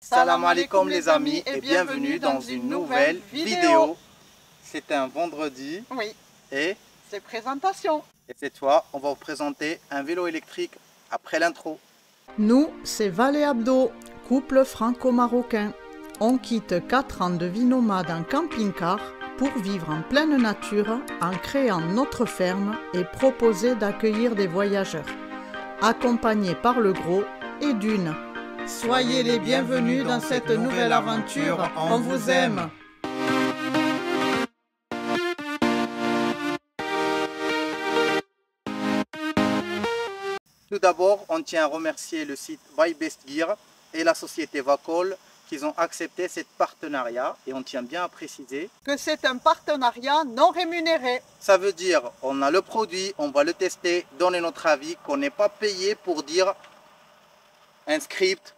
Salam alaikum les amis et bienvenue dans une nouvelle vidéo. C'est un vendredi Oui, et c'est présentation. cette fois on va vous présenter un vélo électrique après l'intro. Nous, c'est Val et Abdo, couple franco-marocain. On quitte 4 ans de vie nomade en camping-car pour vivre en pleine nature en créant notre ferme et proposer d'accueillir des voyageurs. Accompagnés par le gros et d'une. Soyez les bienvenus dans cette nouvelle aventure, on vous aime. Tout d'abord, on tient à remercier le site Buy Best Gear et la société Vacol qui ont accepté ce partenariat, et on tient bien à préciser Que c'est un partenariat non rémunéré. ça veut dire on a le produit, on va le tester, donner notre avis, qu'on n'est pas payé pour dire un script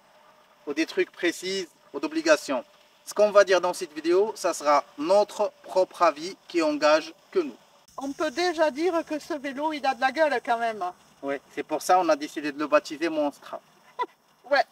ou des trucs précis ou d'obligations. Ce qu'on va dire dans cette vidéo, ça sera notre propre avis qui engage que nous. On peut déjà dire que ce vélo, il a de la gueule quand même. Oui, c'est pour ça qu'on a décidé de le baptiser Monstre. Ouais,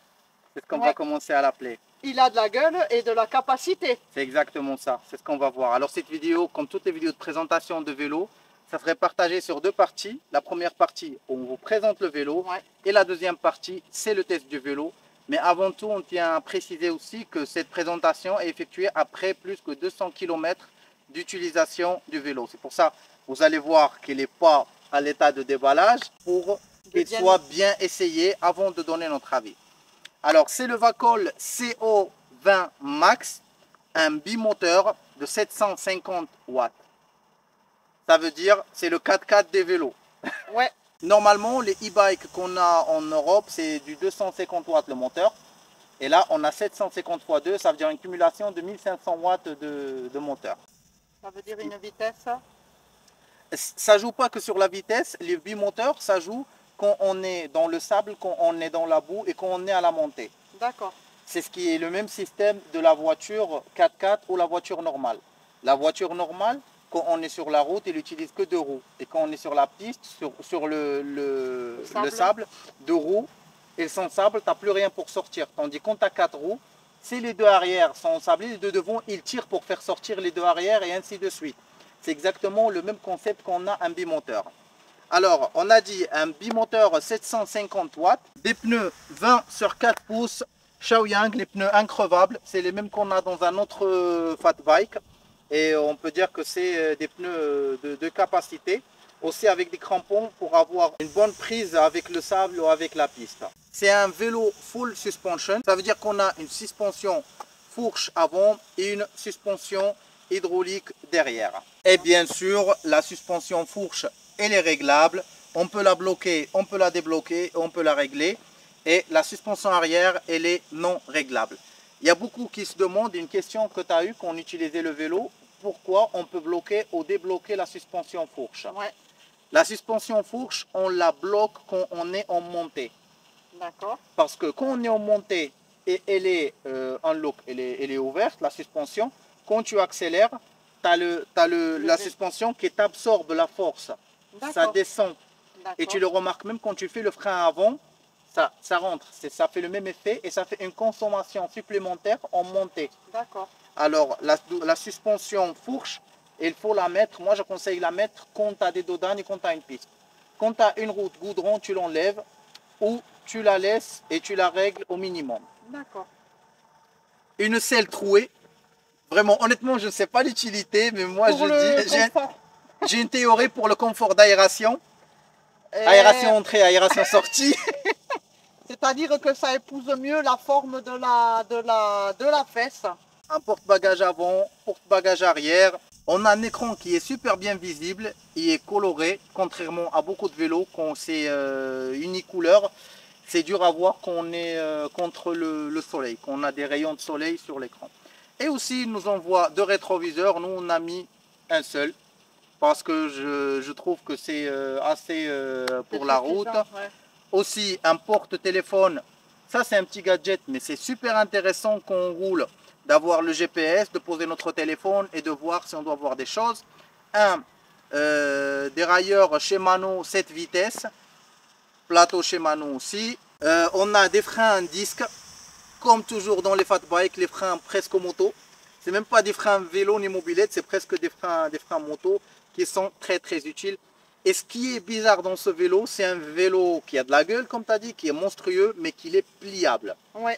C'est ce qu'on va commencer à l'appeler. il a de la gueule et de la capacité. C'est exactement ça, c'est ce qu'on va voir. Alors cette vidéo, comme toutes les vidéos de présentation de vélo, ça serait partagé sur deux parties. La première partie, on vous présente le vélo, Ouais. et la deuxième partie, c'est le test du vélo. Mais avant tout, on tient à préciser aussi que cette présentation est effectuée après plus que 200 km d'utilisation du vélo. C'est pour ça, vous allez voir qu'il n'est pas à l'état de déballage pour qu'il soit bien essayé avant de donner notre avis. Alors, c'est le Vacol CO20 Max, un bimoteur de 750 watts. Ça veut dire c'est le 4x4 des vélos. Ouais, Normalement, les e-bikes qu'on a en Europe, c'est du 250 watts le moteur. Et là, on a 750 x 2, ça veut dire une cumulation de 1500 watts de moteur. ça veut dire une vitesse. Ça joue pas que sur la vitesse, les bimoteurs, ça joue quand on est dans le sable, quand on est dans la boue et quand on est à la montée. D'accord. C'est ce qui est le même système de la voiture 4x4 ou la voiture normale. La voiture normale, quand on est sur la route, elle n'utilise que deux roues. Et quand on est sur la piste, sur le sable, deux roues, et sans sable, tu n'as plus rien pour sortir. Tandis qu'on a quatre roues, si les deux arrière sont ensablés, les deux devant, ils tirent pour faire sortir les deux arrière et ainsi de suite. C'est exactement le même concept qu'on a un bimoteur. Alors, on a dit un bimoteur 750 watts, des pneus 20 sur 4 pouces, Shaoyang, les pneus increvables, c'est les mêmes qu'on a dans un autre fat bike. Et on peut dire que c'est des pneus de capacité, aussi avec des crampons pour avoir une bonne prise avec le sable ou avec la piste. C'est un vélo full suspension, ça veut dire qu'on a une suspension fourche avant et une suspension hydraulique derrière. Et bien sûr, la suspension fourche, elle est réglable, on peut la bloquer, on peut la débloquer, on peut la régler. Et la suspension arrière, elle est non réglable. Il y a beaucoup qui se demandent une question que tu as eue quand on utilisait le vélo. Pourquoi on peut bloquer ou débloquer la suspension fourche? Ouais, La suspension fourche, on la bloque quand on est en montée. d'accord. Parce que quand on est en montée et elle est en lock, elle est ouverte, la suspension, quand tu accélères, tu as la suspension qui t'absorbe la force. Ça descend. Et tu le remarques même quand tu fais le frein avant, ça rentre, ça fait le même effet et ça fait une consommation supplémentaire en montée. D'accord. Alors la suspension fourche, il faut la mettre, moi je conseille la mettre quand tu as des dodanes et quand tu as une piste. Quand tu as une route goudron, tu l'enlèves ou tu la laisses et tu la règles au minimum. D'accord. Une selle trouée, vraiment honnêtement je ne sais pas l'utilité, mais moi j'ai une théorie pour le confort d'aération. Aération entrée, aération sortie. C'est-à-dire que ça épouse mieux la forme de la fesse. Un porte-bagages avant, porte-bagages arrière. On a un écran qui est super bien visible, il est coloré, contrairement à beaucoup de vélos quand c'est unicouleur. C'est dur à voir quand on est contre le soleil, quand on a des rayons de soleil sur l'écran. Et aussi, il nous envoie deux rétroviseurs, nous on a mis un seul, parce que je trouve que c'est assez pour la route. Ouais. Aussi un porte-téléphone, ça c'est un petit gadget, mais c'est super intéressant quand on roule d'avoir le GPS, de poser notre téléphone et de voir si on doit voir des choses. Un dérailleur Shimano 7 vitesses, plateau Shimano aussi. On a des freins à disque comme toujours dans les fat bikes, les freins presque moto. C'est même pas des freins vélo ni mobilette, c'est presque des freins moto qui sont très très utiles. Et ce qui est bizarre dans ce vélo, c'est un vélo qui a de la gueule, comme tu as dit, qui est monstrueux, mais qui est pliable. Ouais.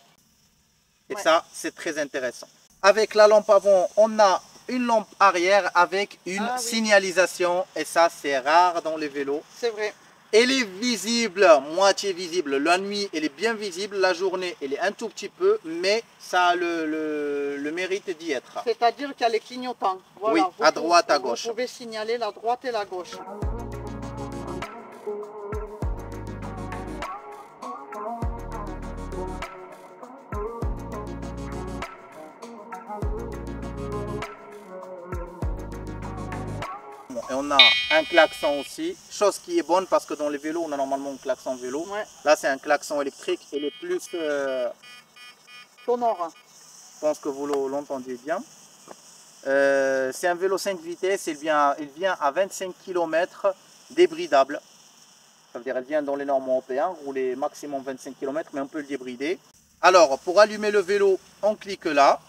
Et ça, c'est très intéressant. Avec la lampe avant, on a une lampe arrière avec une signalisation. Et ça, c'est rare dans les vélos. C'est vrai. Elle est visible, moitié visible. La nuit, elle est bien visible. La journée, elle est un tout petit peu, mais ça a le mérite d'y être. C'est-à-dire qu'il y a les clignotants. Voilà, oui, à droite, à gauche. Vous pouvez signaler la droite et la gauche. Et on a un klaxon aussi, chose qui est bonne parce que dans les vélos, on a normalement un klaxon vélo. Ouais. Là, c'est un klaxon électrique, il est plus sonore. Je pense que vous l'entendiez bien. C'est un vélo 5 vitesses, il vient à 25 km débridable. Ça veut dire qu'il vient dans les normes européennes, rouler maximum 25 km, mais on peut le débrider. Alors, pour allumer le vélo, on clique là,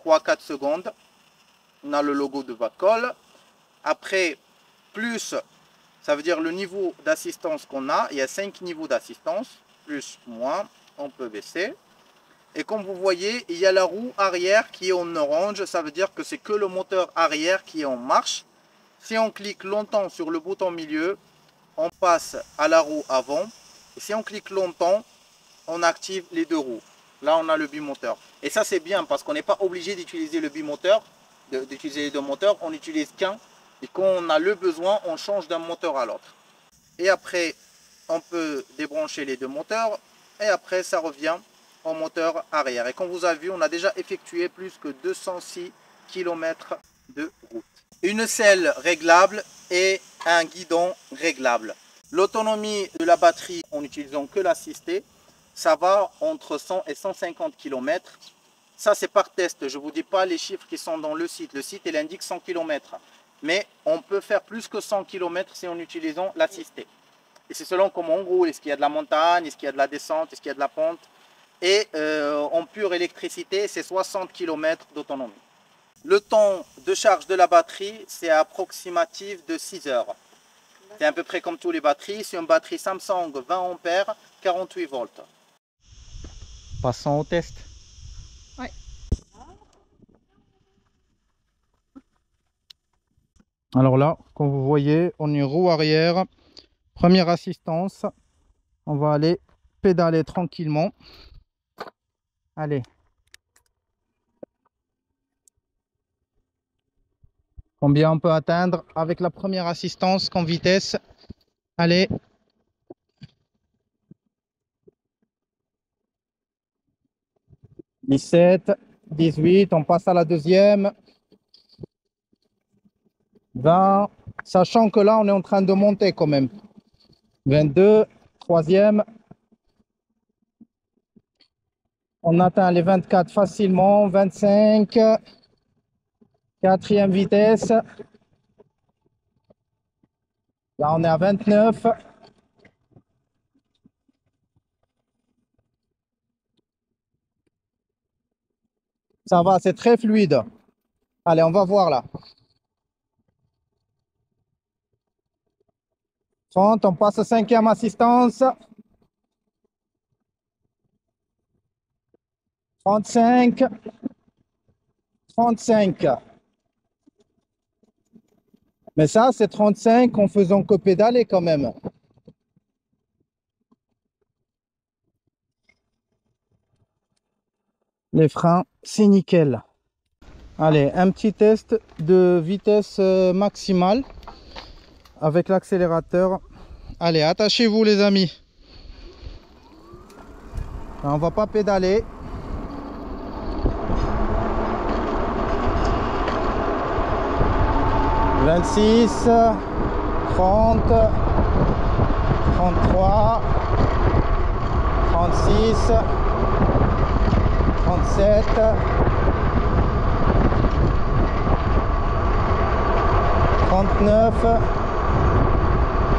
3-4 secondes. On a le logo de Vacol. Après, plus, ça veut dire le niveau d'assistance qu'on a. Il y a 5 niveaux d'assistance, plus, moins, on peut baisser. Et comme vous voyez, il y a la roue arrière qui est en orange. Ça veut dire que c'est que le moteur arrière qui est en marche. Si on clique longtemps sur le bouton milieu, on passe à la roue avant. Et si on clique longtemps, on active les deux roues. Là, on a le bimoteur. Et ça, c'est bien parce qu'on n'est pas obligé d'utiliser le bimoteur, d'utiliser les deux moteurs. On n'utilise qu'un. Et quand on a le besoin, on change d'un moteur à l'autre. Et après, on peut débrancher les deux moteurs. Et après, ça revient au moteur arrière. Et comme vous avez vu, on a déjà effectué plus que 206 km de route. Une selle réglable et un guidon réglable. L'autonomie de la batterie en n'utilisant que l'assisté, ça va entre 100 et 150 km. Ça, c'est par test. Je ne vous dis pas les chiffres qui sont dans le site. Le site, il indique 100 km. Mais on peut faire plus que 100 km si on utilise l'assisté. Et c'est selon comment on roule. Est-ce qu'il y a de la montagne, est-ce qu'il y a de la descente, est-ce qu'il y a de la pente. Et en pure électricité, c'est 60 km d'autonomie. Le temps de charge de la batterie, c'est approximatif de 6 heures. C'est à peu près comme tous les batteries. C'est une batterie Samsung 20 ampères, 48 volts. Passons au test. Oui. Alors là, comme vous voyez, on est roue arrière, première assistance. On va aller pédaler tranquillement. Allez. Combien on peut atteindre avec la première assistance qu'en vitesse? Allez. « 17, 18, on passe à la deuxième. 20, sachant que là, on est en train de monter quand même. 22, troisième. On atteint les 24 facilement. 25, quatrième vitesse. Là, on est à 29. Ça va, c'est très fluide. Allez, on va voir là. 30, on passe 5e assistance. 35. 35. Mais ça, c'est 35 en faisant que pédaler quand même. Les freins, c'est nickel. Allez, un petit test de vitesse maximale avec l'accélérateur. Allez, attachez-vous les amis. On va pas pédaler. « 26, 30, 33, 36, 37, 39,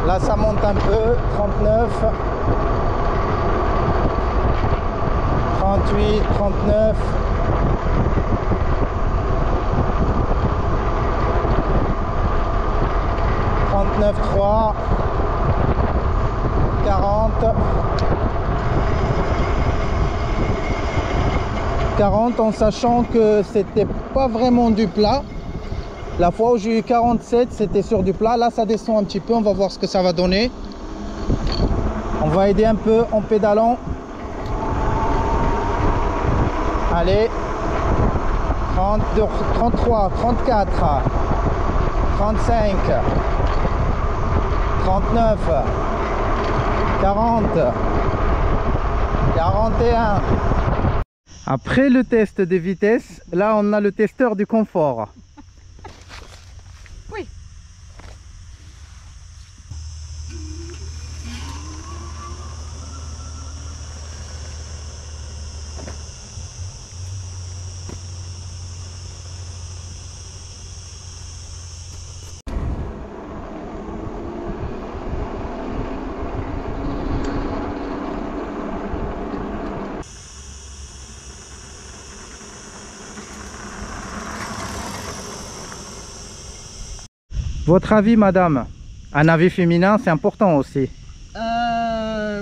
là ça monte un peu, 39, 38, 39. 39,3, 40, 40 en sachant que c'était pas vraiment du plat. La fois où j'ai eu 47, c'était sur du plat. Là, ça descend un petit peu. On va voir ce que ça va donner. On va aider un peu en pédalant. Allez. 32, 33, 34, 35, 39, 40, 41. Après le test de vitesse, là on a le testeur du confort. Oui. Votre avis, madame? Un avis féminin, c'est important aussi.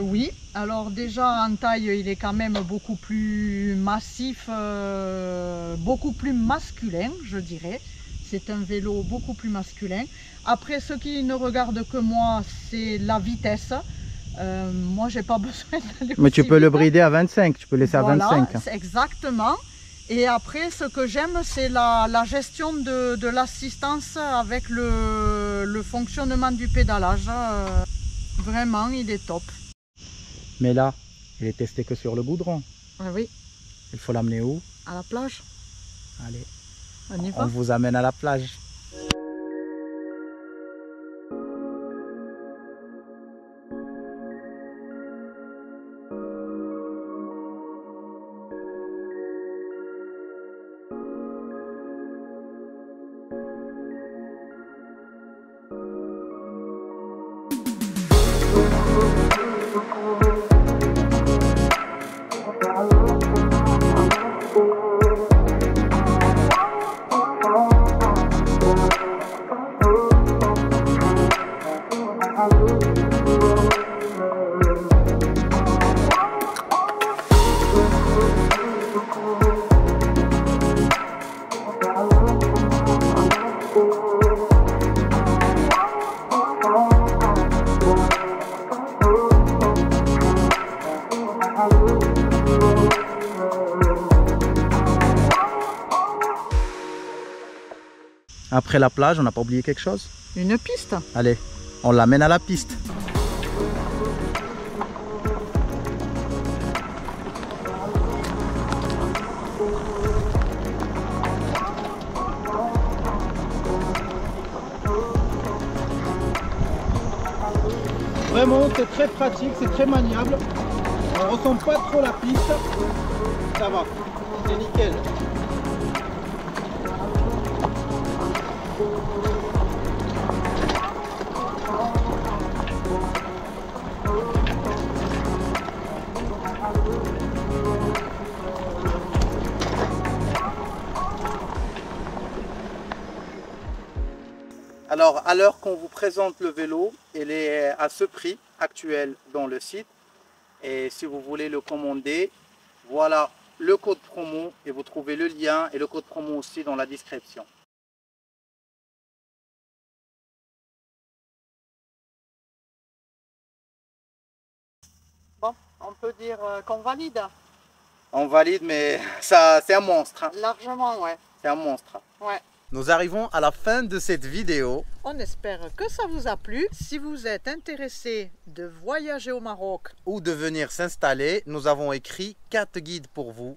Oui, alors déjà en taille, il est quand même beaucoup plus massif, beaucoup plus masculin, je dirais. C'est un vélo beaucoup plus masculin. Après, ce qui ne regarde que moi, c'est la vitesse. Moi, j'ai pas besoin d'aller. Mais tu peux le brider à 25, tu peux laisser voilà, à 25. Exactement. Et après, ce que j'aime, c'est la gestion de l'assistance avec le fonctionnement du pédalage. Vraiment, il est top. Mais là, il est testé que sur le goudron. Ah oui, Il faut l'amener où? à la plage. Allez, On y on va. vous amène à la plage. Après la plage, on n'a pas oublié quelque chose? Une piste. Allez, on l'amène à la piste. Vraiment, c'est très pratique, c'est très maniable. On ne ressent pas trop la piste. Ça va, c'est nickel. Alors, à l'heure qu'on vous présente le vélo, il est à ce prix actuel dans le site. Et si vous voulez le commander, voilà le code promo et vous trouvez le lien et le code promo aussi dans la description. Bon, on peut dire qu'on valide. On valide, mais ça, c'est un monstre. Hein. Largement, ouais. C'est un monstre. Ouais. Nous arrivons à la fin de cette vidéo. On espère que ça vous a plu. Si vous êtes intéressé de voyager au Maroc Ou de venir s'installer, nous avons écrit 4 guides pour vous.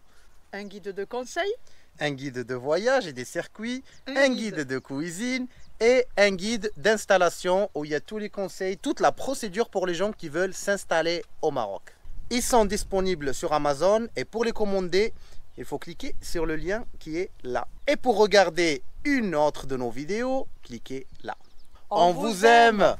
un guide de conseil, Un guide de voyage et des circuits, un guide de cuisine et un guide d'installation où il y a tous les conseils, toute la procédure pour les gens qui veulent s'installer au Maroc. Ils sont disponibles sur Amazon et pour les commander, il faut cliquer sur le lien qui est là. Et pour regarder une autre de nos vidéos, cliquez là. On vous aime!